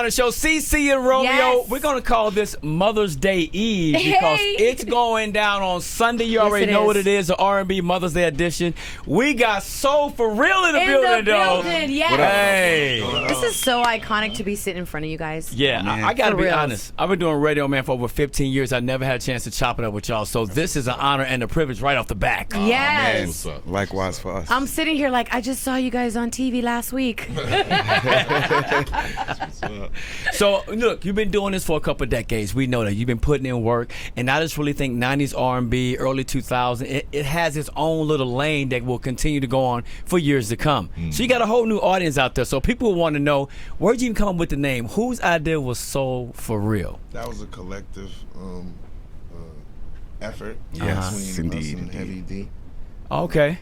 On the show, Cece and Romeo. Yes. We're going to call this Mother's Day Eve because it's going down on Sunday. You already know what it is, the R&B Mother's Day edition. We got Jase4Real in the building, though. Yes. Hey. This is so iconic to be sitting in front of you guys. Yeah, I got to be reals. honest. I've been doing radio, man, for over 15 years. I never had a chance to chop it up with y'all. So this is an honor and a privilege right off the back. Yes. Likewise for us. I'm sitting here like, I just saw you guys on TV last week. So, look, you've been doing this for a couple of decades. We know that. You've been putting in work. And I just really think 90s R&B, early 2000s, it has its own little lane that will continue to go on for years to come. So you got a whole new audience out there. So people want to know, where'd you even come up with the name? Whose idea was Jase4Real? That was a collective effort Yes, between indeed, us and Heavy D. Okay.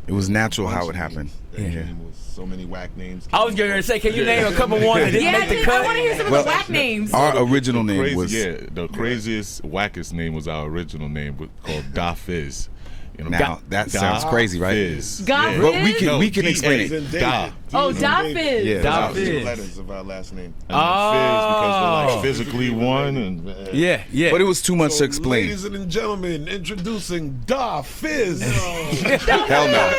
It was natural how it happened. Yeah. So many whack names. I was going to say, can you name a couple ones that didn't make the cut? I want to hear some of the whack names. Our original name was the craziest, wackest name was our original name, called Da Fizz. You know, now that sounds crazy, right? Fizz. God Yeah. But Fizz? we can explain it. Da. Oh, Da Fizz. Yeah, Da Two Fizz. letters of our last name. And Fizz because we're like physically one. And Yeah, yeah. But it was too much to explain. Ladies and gentlemen, introducing Da Fizz. Hell no.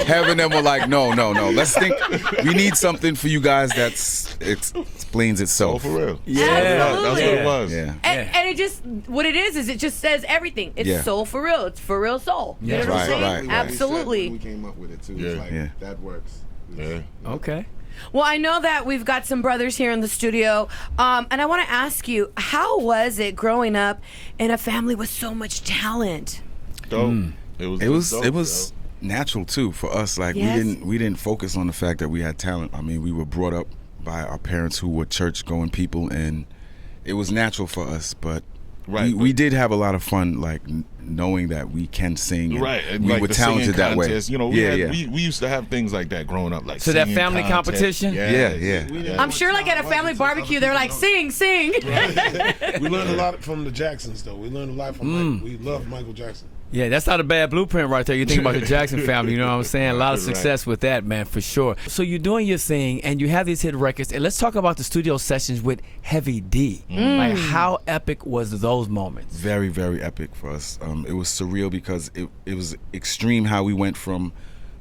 Heaven and we're like, no. Let's think. We need something for you guys that explains itself. for real. Yeah. That's what it was. Yeah. And it just, what it is it just says everything. It's Yeah. Jase4Real. It's for real soul. You know what I'm Right, saying? right, right. Absolutely. We came up with it too. Yeah. It's like, Yeah. that works. Yeah. Okay. Well, I know that we've got some brothers here in the studio, and I want to ask you, how was it growing up in a family with so much talent? Dope. It was natural too for us. Like Yes. we didn't focus on the fact that we had talent. I mean, we were brought up by our parents who were church going people, and it was natural for us. But we did have a lot of fun, like knowing that we can sing. Right, and we like were the talented singing that way. contest, you know, we used to have things like that growing up, like So that singing family contest. competition? Yeah. I'm sure like at a family barbecue, they're like, sing. We learned a lot from the Jacksons, though. We learned a lot from Mike. We loved Michael Jackson. Yeah, that's not a bad blueprint right there. You think about the Jackson family, you know what I'm saying? A lot of success with that, man, for sure. So you're doing your thing, and you have these hit records, and let's talk about the studio sessions with Heavy D. Like, how epic was those moments? Very, very epic for us. It was surreal because it was extreme how we went from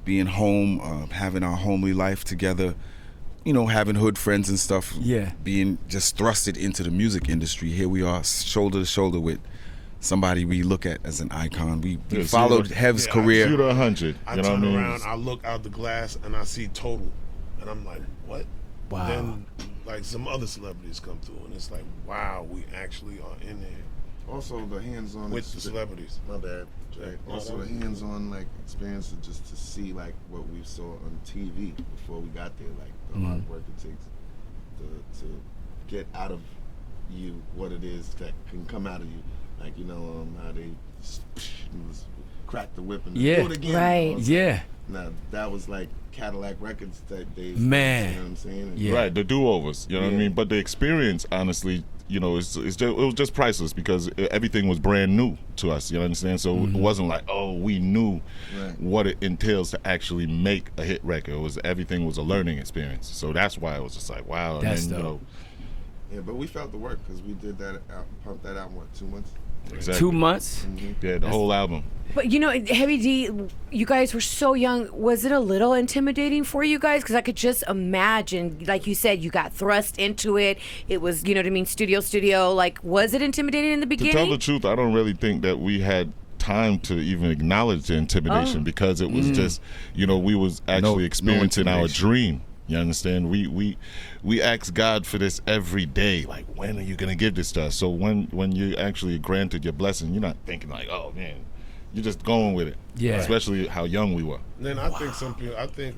being home, having our homely life together, you know, having hood friends and stuff, being just thrusted into the music industry. Here we are, shoulder to shoulder with somebody we look at as an icon. We followed Hev's career. 0 to 100. I You know turn what I mean? around, I look out the glass, and I see Total. And I'm like, what? Wow. Then, like, some other celebrities come through, and it's like, wow, we actually are in there Also, the hands-on with the celebrities. My bad. Jay. Also, the hands-on like experience of just to see like what we saw on TV before we got there, like the hard work it takes to get out of you what it is that can come out of you. Like, you know, how they just crack the whip and do it again. Right. Yeah. Now, that was like Cadillac Records that days. Man. You know what I'm saying? And Yeah. Right, the do-overs. You know what I mean? But the experience, honestly, you know, it was just priceless because everything was brand new to us. You understand? So it wasn't like, oh, we knew what it entails to actually make a hit record. Everything was a learning experience. So that's why it was just like, wow. And That's then, you dope. know, Yeah, but we felt the work because we did that, pumped that out, what, 2 months? exactly. 2 months? Yeah, the whole album. But you know, Heavy D, you guys were so young. Was it a little intimidating for you guys? Because I could just imagine, like you said, you got thrust into it. It was, you know what I mean, studio. Like, was it intimidating in the To beginning? tell the truth, I don't really think that we had time to even acknowledge the intimidation because it was just, you know, we was actually experiencing our dream. You understand? We ask God for this every day. Like, when are you gonna give this to us? So when you actually granted your blessing, you're not thinking like, oh man, you're just going with it. Yeah. Especially how young we were. And then I think some people, I think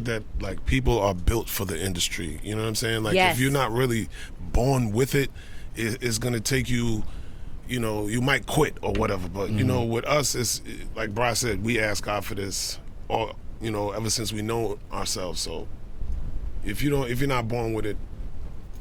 that like people are built for the industry. You know what I'm saying? Like Yes. if you're not really born with it, it's gonna take you. You know, you might quit or whatever. But you know, with us, it's like Brian said, we ask God for this, or ever since we know ourselves. So if you're not born with it,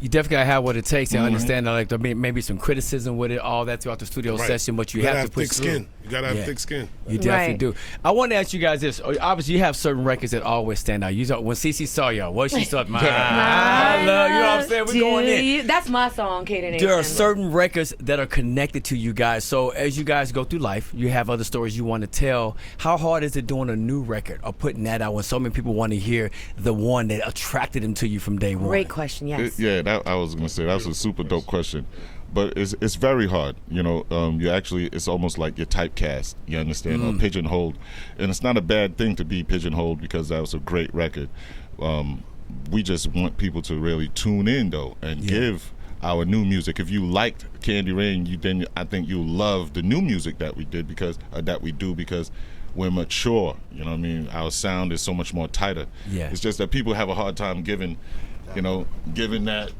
You definitely gotta have what it takes to understand that, like there maybe some criticism with it, all that throughout the studio session, but you have to put thick skin. You gotta have thick skin. You definitely do. I want to ask you guys this. Obviously, you have certain records that always stand out. When Cece saw y'all, what she thought, I love, you know what I'm saying? We're going in. That's my song, KDAY. There are certain records that are connected to you guys. So as you guys go through life, you have other stories you want to tell. How hard is it doing a new record or putting that out when so many people want to hear the one that attracted them to you from day one? Great question, yes. I was going to say that's a super dope question, but it's very hard. You know, it's almost like you're typecast. You understand, or pigeonholed, and it's not a bad thing to be pigeonholed because that was a great record. We just want people to really tune in though and give our new music. If you liked Candy Rain, then I think you'll love the new music that we did because we're mature. You know what I mean? Our sound is so much more tighter. Yeah. It's just that people have a hard time giving that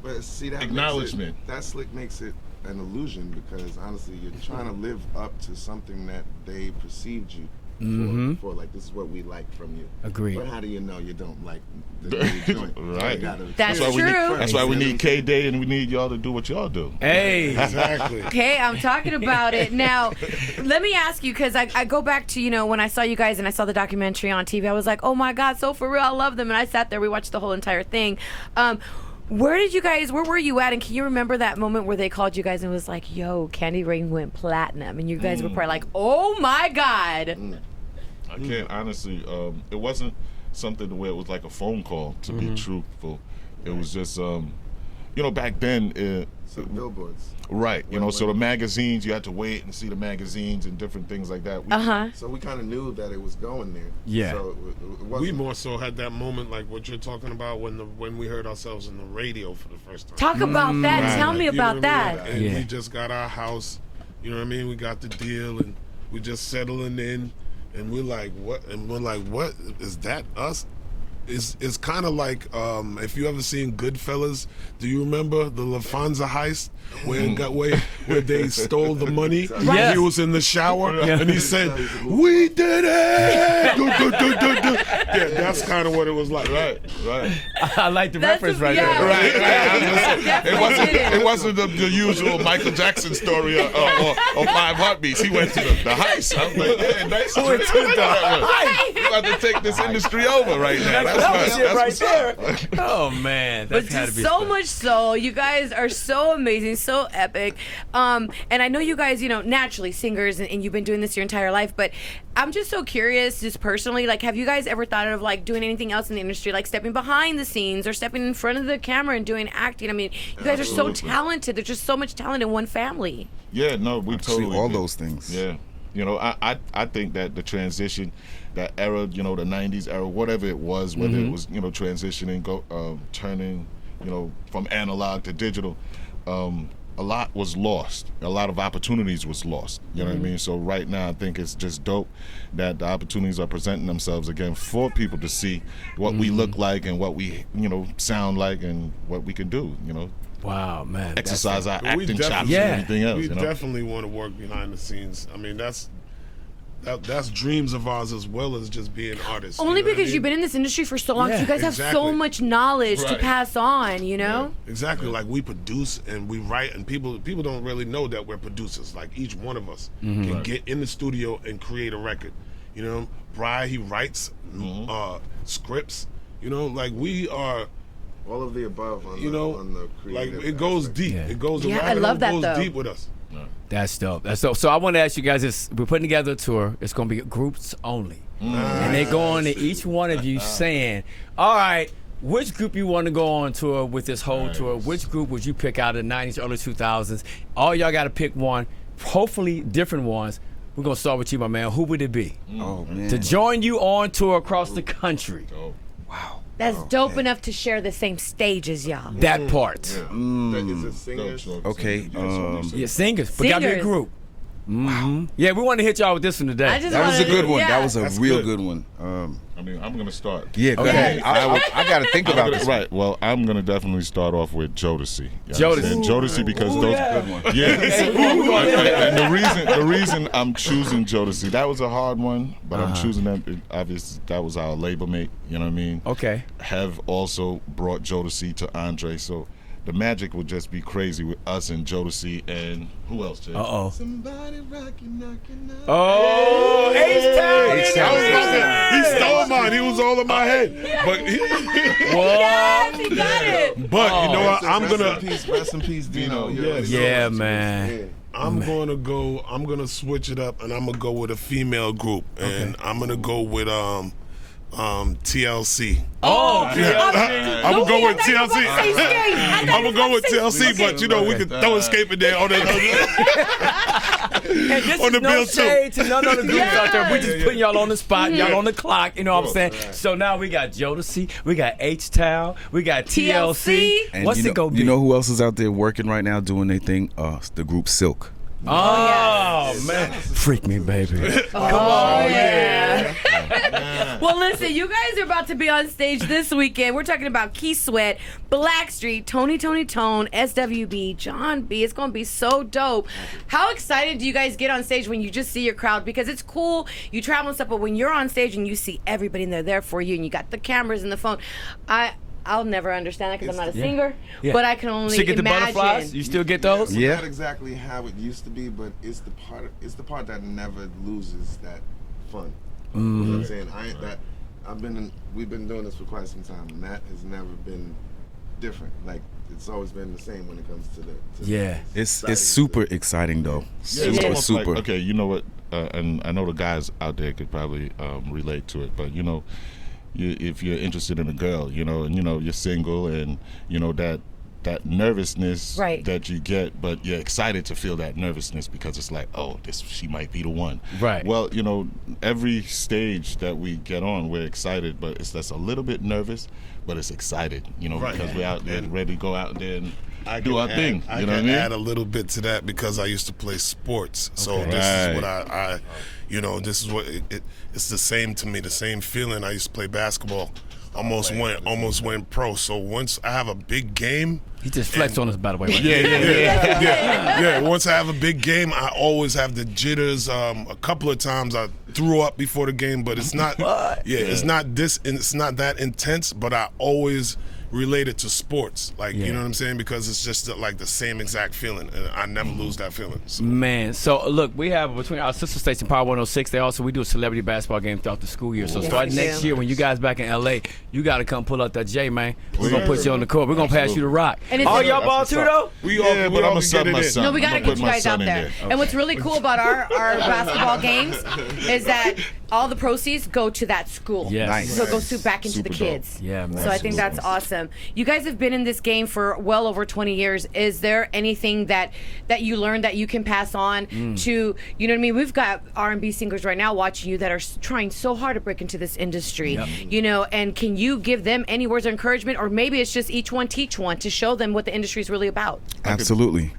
acknowledgement. That slick makes it an illusion because honestly, you're trying to live up to something that they perceived you for. Like, this is what we like from you. Agreed. But how do you know you don't like the new joint? Right. That's true. That's why we need KDAY and we need y'all to do what y'all do. Hey. Exactly. Okay, I'm talking about it. Now, let me ask you, because I go back to, when I saw you guys and I saw the documentary on TV, I was like, oh my God, so for real, I love them. And I sat there, we watched the whole entire thing. Where were you at? And can you remember that moment where they called you guys and was like, yo, Candy Rain went platinum? And you guys were probably like, oh my God. I can't, honestly, it wasn't something where it was like a phone call, to be truthful. It was just, back then. So billboards. Right, so the magazines, you had to wait and see the magazines and different things like that. So we kind of knew that it was going there. Yeah. So we more so had that moment like what you're talking about when we heard ourselves in the radio for the first time. Talk about that. Right. Tell me about that. And we just got our house, you know what I mean? We got the deal and we just settling in and we're like, what? And we're like, what? Is that us? It's kind of like if you ever seen Goodfellas. Do you remember the LaFonza heist where they stole the money? Yes. He was in the shower and he said, "We did it!" Yeah, that's kind of what it was like. Right. I like the reference right there. Right. It wasn't the usual Michael Jackson story or 5 Heartbeats. He went to the heist. I was like, yeah, nice. We're about to take this industry over right now. That's right there. Oh man, but just so much so, you guys are so amazing, so epic. And I know you guys, naturally singers, and you've been doing this your entire life. But I'm just so curious, just personally, like, have you guys ever thought of like doing anything else in the industry, like stepping behind the scenes or stepping in front of the camera and doing acting? I mean, you guys are so talented. There's just so much talent in one family. Yeah, no, we totally all do. those things. Yeah, I think that the transition, that era, the 90s era, whatever it was, whether it was, transitioning, turning, from analog to digital, a lot was lost. A lot of opportunities was lost. You know what I mean? So right now, I think it's just dope that the opportunities are presenting themselves again for people to see what we look like and what we, sound like and what we can do, Wow, man. Exercise our acting chops and everything else. We definitely want to work behind the scenes. I mean, that's dreams of ours as well as just being artists. Only because you've been in this industry for so long. So you guys have so much knowledge to pass on, Yeah, exactly. Like, we produce and we write, and people don't really know that we're producers. Like, each one of us can get in the studio and create a record. Brian, he writes scripts. Like, we are all of the above on the creative like, it goes aspect. deep. It goes I love that, goes though. deep with us. That's dope. So I want to ask you guys this. We're putting together a tour. It's going to be groups only. And they go on to each one of you saying, all right, which group you want to go on tour with this whole tour? Which group would you pick out of the 90s, early 2000s? All y'all got to pick one, hopefully different ones. We're going to start with you, my man. Who would it be? Oh, man. To join you on tour across the country. Wow. That's dope enough to share the same stage as y'all. That part. Is it singers? Okay. Yeah, singers. But got to be a group. Wow. Yeah, we want to hit y'all with this one today. That was a good one. Yeah. That was a real good one. I'm going to start. Yeah, go ahead. I got to think about this. Right. Well, I'm going to definitely start off with Jodeci. Jodeci because those. Good one. Yeah. And the reason I'm choosing Jodeci, that was a hard one, but I'm choosing that. Obviously, that was our label mate. You know what I mean? Okay. Have also brought Jodeci to Andre, so the magic would just be crazy with us and Jodeci and who else, Jay? Somebody rockin', knockin' out. Oh, H-Town. He stole mine. He was all in my head. But Yes, he got it. But you know what? Rest in peace, Dino. Yeah, man. I'm gonna switch it up, and I'm gonna go with a female group, and I'm gonna go with TLC. Oh, I'm gonna go with TLC. I'm gonna go with TLC, but you know we can throw Escape in there on the And this on is the no bill too. shade to none of the groups out there. We're just putting y'all on the spot, y'all on the clock. You know what I'm saying? So now we got Jodeci, we got H-Town, we got TLC. And What's it gonna be? You know who else is out there working right now doing their thing? The group Silk. Oh, man. Freak me, baby. Oh, yeah. Well, listen, you guys are about to be on stage this weekend. We're talking about Key Sweat, Blackstreet, Tony Tone, SWB, John B. It's going to be so dope. How excited do you guys get on stage when you just see your crowd? Because it's cool, you travel and stuff, but when you're on stage and you see everybody and they're there for you and you got the cameras and the phone, I'll never understand that because I'm not a singer, but I can only still get the imagine. butterflies? You still get those? Yeah. Not exactly how it used to be, but it's the part that never loses that fun. You know what I'm saying? We've been doing this for quite some time, and that has never been different. Like it's always been the same when it comes to the. It's super exciting though. Yeah, it's almost super. like, okay, you know what? And I know the guys out there could probably relate to it, but you know. If you're interested in a girl, you know, and you know you're single, and you know that nervousness that you get, but you're excited to feel that nervousness because it's like, oh, she might be the one. Right. Well, you know, every stage that we get on, we're excited, but that's a little bit nervous, but it's excited, you know, because we're out there ready to go out there and do our thing. I You know what I can mean? add a little bit to that because I used to play sports. So this is what I you know, this is what it's the same to me, the same feeling. I used to play basketball. Almost went pro. So once I have a big game, he just flexed on us, by the way. Right? Yeah. Once I have a big game, I always have the jitters. A couple of times I threw up before the game, but it's not. It's not that intense. But I always relate it to sports, like you know what I'm saying, because it's just like the same exact feeling, and I never lose that feeling. So. Man, so look, we have between our sister station Power 106. We do a celebrity basketball game throughout the school year. So starting next year, when you guys back in LA, you got to come pull up that J, man. We're gonna put you on the court. We're gonna pass you the rock. All y'all ball too though? But I'm a sub my son. No, we gotta get you guys out there. And what's really cool about our basketball games is that all the proceeds go to that school. Yes. Nice. So it goes back into the kids. Yeah, man. So I think that's awesome. You guys have been in this game for well over 20 years. Is there anything that you learned that you can pass on to, you know what I mean? We've got R&B singers right now watching you that are trying so hard to break into this industry, you know, and can you give them any words of encouragement, or maybe it's just each one teach one to show them what the industry is really about? Absolutely.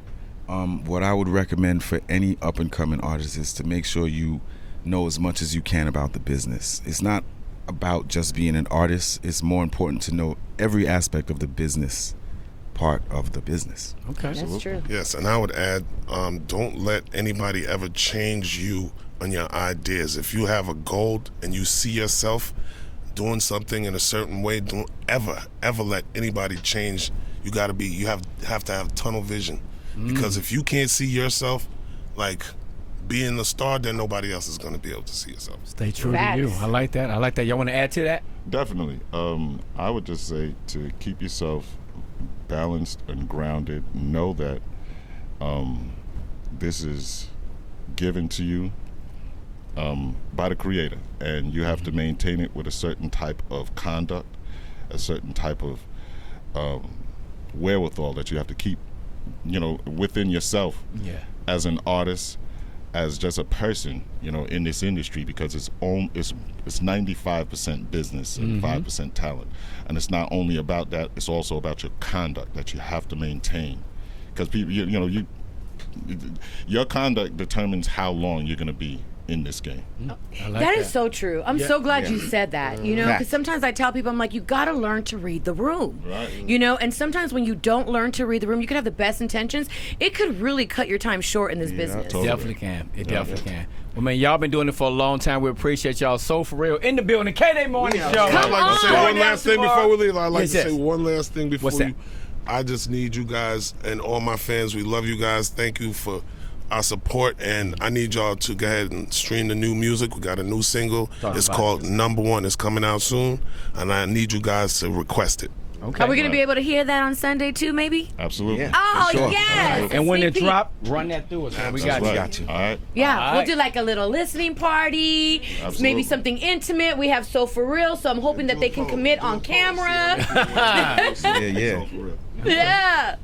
What I would recommend for any up-and-coming artist is to make sure you know as much as you can about the business. It's not about just being an artist. It's more important to know every aspect of the business part of the business. Okay. That's true. Yes, and I would add, don't let anybody ever change you on your ideas. If you have a goal and you see yourself doing something in a certain way, don't ever let anybody change. You have to have tunnel vision, because if you can't see yourself like being the star, then nobody else is going to be able to see yourself. Stay true to you. I like that. Y'all want to add to that? Definitely. I would just say to keep yourself balanced and grounded. Know that this is given to you by the Creator, and you have to maintain it with a certain type of conduct, a certain type of wherewithal that you have to keep, you know, within yourself as an artist, as just a person, you know, in this industry, because it's 95% business and 5% talent, and it's not only about that; it's also about your conduct that you have to maintain, because people, your conduct determines how long you're going to be in this game. That is so true. I'm so glad you said that, you know, because sometimes I tell people, I'm like, you got to learn to read the room, you know, and sometimes when you don't learn to read the room, you can have the best intentions. It could really cut your time short in this business. Totally. Definitely can. It definitely can. Well, man, y'all been doing it for a long time. We appreciate y'all. Cece4Real in the building. KDAY Morning Show. I'd like to say one last thing before we leave. I'd like to Yes. say one last thing before What's that? I just need you guys and all my fans. We love you guys. Thank you for our support, and I need y'all to go ahead and stream the new music. We got a new single. It's called Number One. It's coming out soon, and I need you guys to request it. Okay. Are we going to be able to hear that on Sunday too, maybe? Absolutely. Yeah. Oh, sure. Yes. And when it drop, run that through us. We got you. All right. Yeah, All right. we'll do like a little listening party, maybe something intimate. We have Jase4Real, so I'm hoping that they can commit on camera. Yeah. Yeah.